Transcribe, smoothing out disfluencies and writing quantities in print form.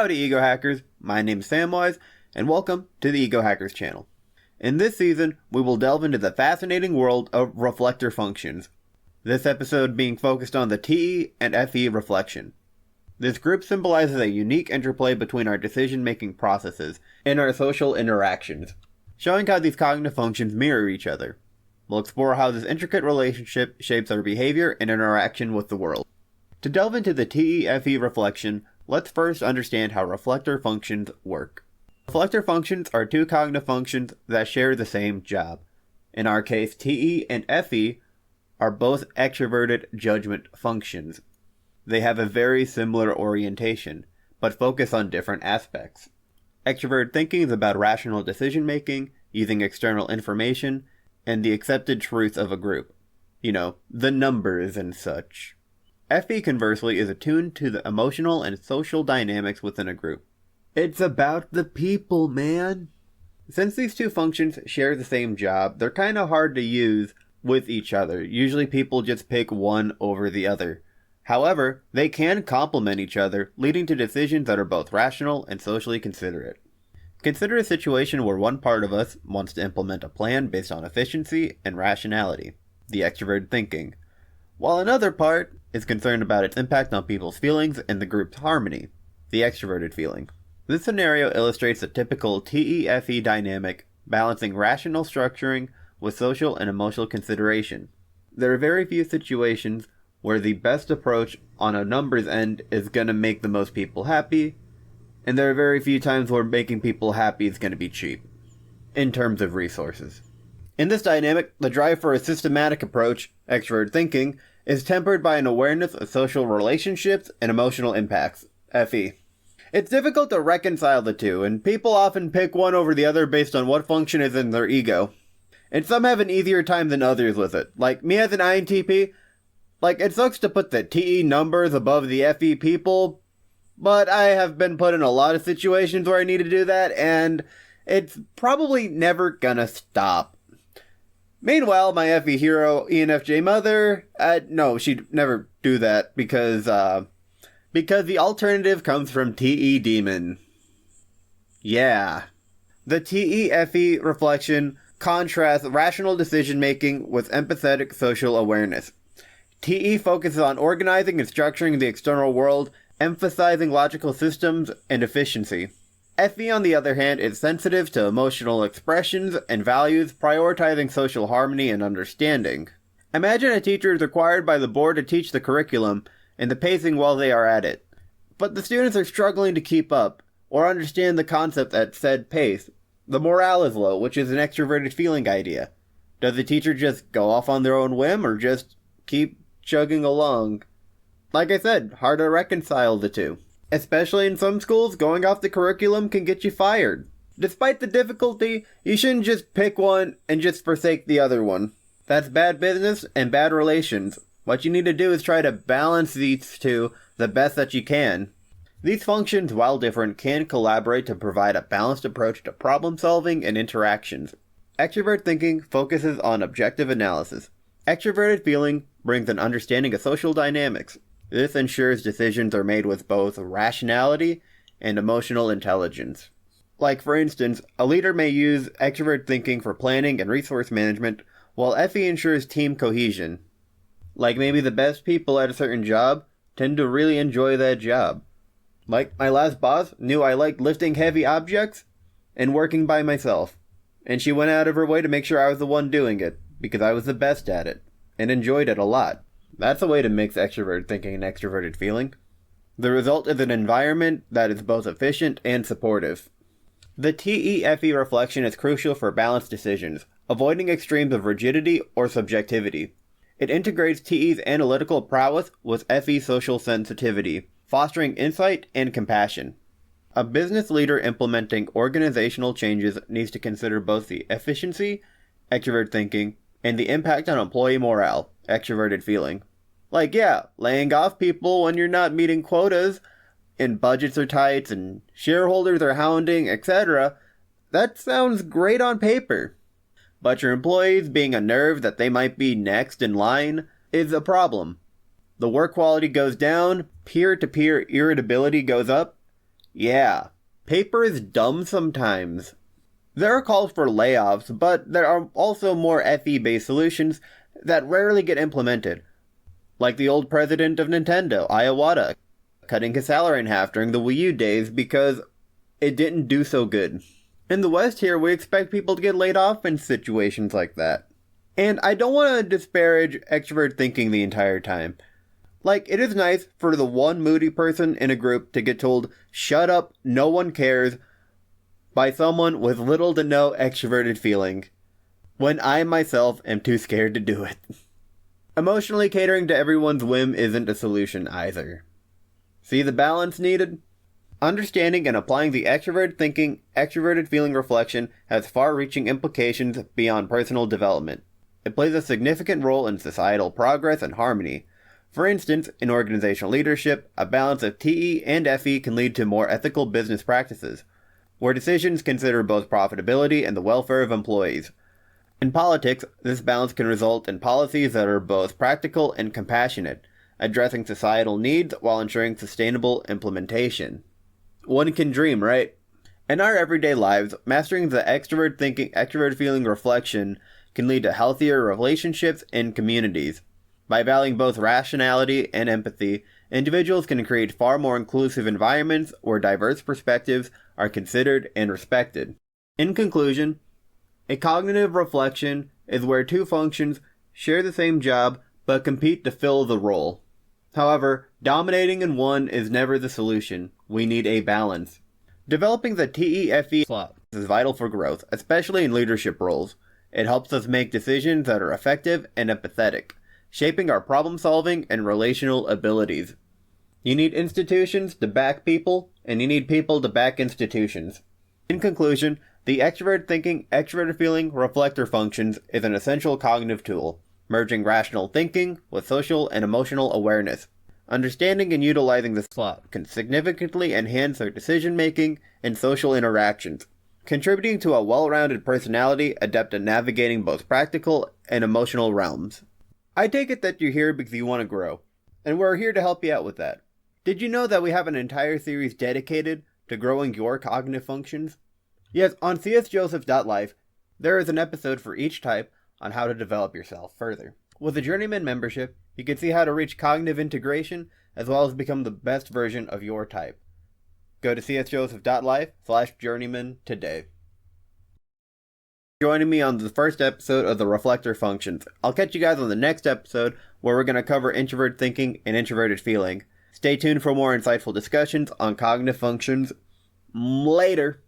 Howdy EgoHackers, my name is Samwise, and welcome to the EgoHackers channel. In this season, we will delve into the fascinating world of reflector functions. This episode being focused on the TE and FE reflection. This group symbolizes a unique interplay between our decision-making processes and our social interactions, showing how these cognitive functions mirror each other. We'll explore how this intricate relationship shapes our behavior and interaction with the world. To delve into the TE-FE reflection, let's first understand how reflector functions work. Reflector functions are two cognitive functions that share the same job. In our case, TE and FE are both extroverted judgment functions. They have a very similar orientation, but focus on different aspects. Extroverted thinking is about rational decision-making, using external information, and the accepted truth of a group. You know, the numbers and such. FE, conversely, is attuned to the emotional and social dynamics within a group. It's about the people, man! Since these two functions share the same job, they're kinda hard to use with each other. Usually people just pick one over the other. However, they can complement each other, leading to decisions that are both rational and socially considerate. Consider a situation where one part of us wants to implement a plan based on efficiency and rationality, the extroverted thinking, while another part is concerned about its impact on people's feelings and the group's harmony, the extroverted feeling. This scenario illustrates the typical TE-FE dynamic, balancing rational structuring with social and emotional consideration. There are very few situations where the best approach on a numbers end is going to make the most people happy, and there are very few times where making people happy is going to be cheap, in terms of resources. In this dynamic, the drive for a systematic approach, extroverted thinking, is tempered by an awareness of social relationships and emotional impacts, FE. It's difficult to reconcile the two, and people often pick one over the other based on what function is in their ego. And some have an easier time than others with it. Like me as an INTP, it sucks to put the TE numbers above the FE people, but I have been put in a lot of situations where I need to do that, and it's probably never gonna stop. Meanwhile, my FE hero, ENFJ mother, no, she'd never do that because the alternative comes from TE demon. Yeah. The TE-FE reflection contrasts rational decision-making with empathetic social awareness. TE focuses on organizing and structuring the external world, emphasizing logical systems and efficiency. FE, on the other hand, is sensitive to emotional expressions and values, prioritizing social harmony and understanding. Imagine a teacher is required by the board to teach the curriculum and the pacing while they are at it. But the students are struggling to keep up or understand the concept at said pace. The morale is low, which is an extroverted feeling idea. Does the teacher just go off on their own whim or just keep chugging along? Like I said, hard to reconcile the two. Especially in some schools, going off the curriculum can get you fired. Despite the difficulty, you shouldn't just pick one and just forsake the other one. That's bad business and bad relations. What you need to do is try to balance these two the best that you can. These functions, while different, can collaborate to provide a balanced approach to problem solving and interactions. Extrovert thinking focuses on objective analysis. Extroverted feeling brings an understanding of social dynamics. This ensures decisions are made with both rationality and emotional intelligence. Like, for instance, a leader may use extrovert thinking for planning and resource management, while FE ensures team cohesion. Like, maybe the best people at a certain job tend to really enjoy that job. Like, my last boss knew I liked lifting heavy objects and working by myself, and she went out of her way to make sure I was the one doing it, because I was the best at it, and enjoyed it a lot. That's a way to mix extroverted thinking and extroverted feeling. The result is an environment that is both efficient and supportive. The TE-FE reflection is crucial for balanced decisions, avoiding extremes of rigidity or subjectivity. It integrates TE's analytical prowess with FE's social sensitivity, fostering insight and compassion. A business leader implementing organizational changes needs to consider both the efficiency, extrovert thinking, and the impact on employee morale, extroverted feeling. Like, yeah, laying off people when you're not meeting quotas, and budgets are tight, and shareholders are hounding, etc. That sounds great on paper. But your employees being unnerved that they might be next in line is a problem. The work quality goes down, peer-to-peer irritability goes up, Yeah, paper is dumb sometimes. There are calls for layoffs, but there are also more FE-based solutions that rarely get implemented. Like the old president of Nintendo, Iwata, cutting his salary in half during the Wii U days because it didn't do so good. In the West here, we expect people to get laid off in situations like that. And I don't want to disparage extrovert thinking the entire time. Like, it is nice for the one moody person in a group to get told, "Shut up, no one cares," by someone with little to no extroverted feeling, when I myself am too scared to do it. Emotionally catering to everyone's whim isn't a solution either. See the balance needed? Understanding and applying the extrovert thinking, extroverted feeling reflection has far-reaching implications beyond personal development. It plays a significant role in societal progress and harmony. For instance, in organizational leadership, a balance of TE and FE can lead to more ethical business practices, where decisions consider both profitability and the welfare of employees. In politics, this balance can result in policies that are both practical and compassionate, addressing societal needs while ensuring sustainable implementation. One can dream, right? In our everyday lives, mastering the extrovert thinking, extrovert feeling reflection can lead to healthier relationships and communities. By valuing both rationality and empathy, individuals can create far more inclusive environments where diverse perspectives are considered and respected. In conclusion, a cognitive reflection is where two functions share the same job but compete to fill the role. However, dominating in one is never the solution. We need a balance. Developing the TEFE is vital for growth, especially in leadership roles. It helps us make decisions that are effective and empathetic, shaping our problem-solving and relational abilities. You need institutions to back people, and you need people to back institutions. In conclusion, the extrovert thinking, extrovert feeling reflector functions is an essential cognitive tool, merging rational thinking with social and emotional awareness. Understanding and utilizing this can significantly enhance our decision-making and social interactions, contributing to a well-rounded personality adept at navigating both practical and emotional realms. I take it that you're here because you want to grow, and we're here to help you out with that. Did you know that we have an entire series dedicated to growing your cognitive functions? Yes, on csjoseph.life, there is an episode for each type on how to develop yourself further. With a Journeyman membership, you can see how to reach cognitive integration as well as become the best version of your type. Go to csjoseph.life/journeyman today. Joining me on the first episode of the Reflector Functions. I'll catch you guys on the next episode where we're going to cover introvert thinking and introverted feeling. Stay tuned for more insightful discussions on cognitive functions. Later.